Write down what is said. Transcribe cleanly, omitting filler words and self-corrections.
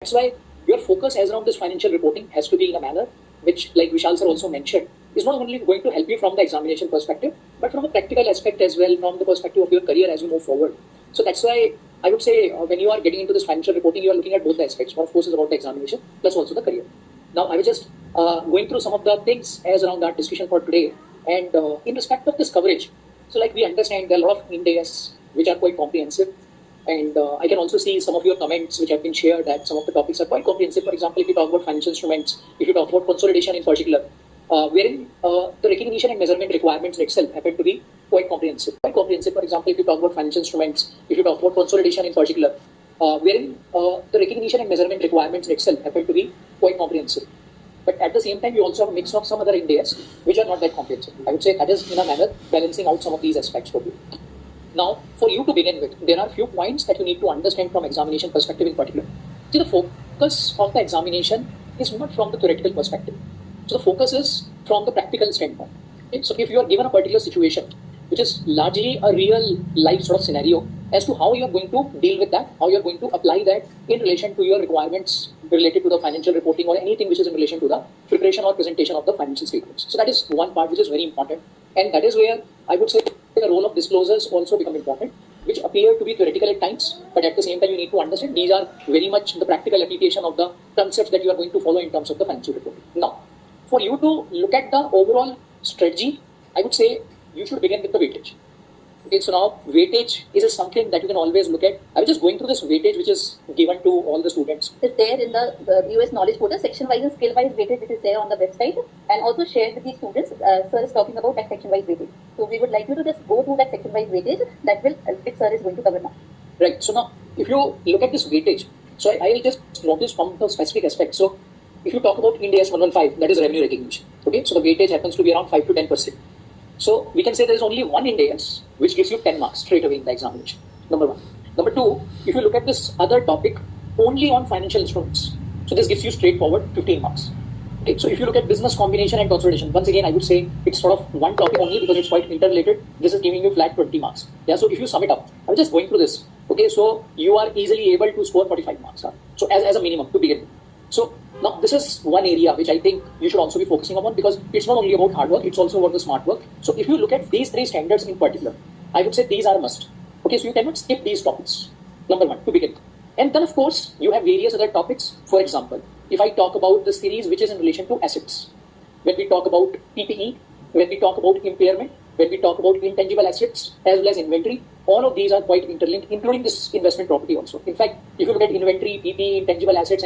that's why your focus as around this financial reporting has to be in a manner which, like Vishal sir also mentioned, is not only going to help you from the examination perspective, but from a practical aspect as well, from the perspective of your career as you move forward. So that's why I would say when you are getting into this financial reporting, you are looking at both the aspects. One, of course, is about the examination, plus also the career. Now, I was just going through some of the things as around that discussion for today. And in respect of this coverage, so like we understand there are a lot of Ind AS which are quite comprehensive. And I can also see some of your comments which have been shared that some of the topics are quite comprehensive. For example, if you talk about financial instruments, if you talk about consolidation in particular, wherein the recognition and measurement requirements itself happen to be quite comprehensive. Quite comprehensive, for example, if you talk about financial instruments, if you talk about consolidation in particular, wherein the recognition and measurement requirements itself happen to be quite comprehensive. But at the same time, you also have a mix of some other Ind AS which are not that comprehensive. I would say that is in a manner balancing out some of these aspects for you. Now, for you to begin with, there are a few points that you need to understand from examination perspective in particular. See, the focus of the examination is not from the theoretical perspective. So the focus is from the practical standpoint. Okay? So if you are given a particular situation, which is largely a real life sort of scenario, as to how you are going to deal with that, how you are going to apply that in relation to your requirements related to the financial reporting or anything which is in relation to the preparation or presentation of the financial statements. So that is one part which is very important. And that is where I would say the role of disclosures also become important, which appear to be theoretical at times, but at the same time you need to understand these are very much the practical application of the concepts that you are going to follow in terms of the financial reporting. Now, for you to look at the overall strategy, I would say you should begin with the weightage. Okay, so now weightage is something that you can always look at. I was just going through this weightage which is given to all the students. It's there in the BOS knowledge portal, section-wise and skill-wise weightage, which is there on the website, and also shared with the students. Sir is talking about that section-wise weightage. So we would like you to just go through that section-wise weightage that will, which sir is going to cover now. Right. So now, if you look at this weightage, so I will just notice from the specific aspect. So if you talk about Ind AS 115, that is revenue recognition. Okay, so the weightage happens to be around 5 to 10%. So we can say there is only one Ind AS which gives you 10 marks straight away in the examination. Number one. Number two, if you look at this other topic only on financial instruments, so this gives you straightforward 15 marks. Okay, so if you look at business combination and consolidation, once again I would say it's sort of one topic only because it's quite interrelated. This is giving you flat 20 marks. Yeah, so if you sum it up, I'm just going through this. Okay, so you are easily able to score 45 marks. So as a minimum to begin with. So now this is one area which I think you should also be focusing upon because it's not only about hard work, it's also about the smart work. So if you look at these three standards in particular, I would say these are a must. Okay, so you cannot skip these topics. Number one, to begin. And then of course, you have various other topics. For example, if I talk about the series which is in relation to assets, when we talk about PPE, when we talk about impairment, when we talk about intangible assets as well as inventory, all of these are quite interlinked, including this investment property also. In fact, if you look at inventory, PPE, intangible assets,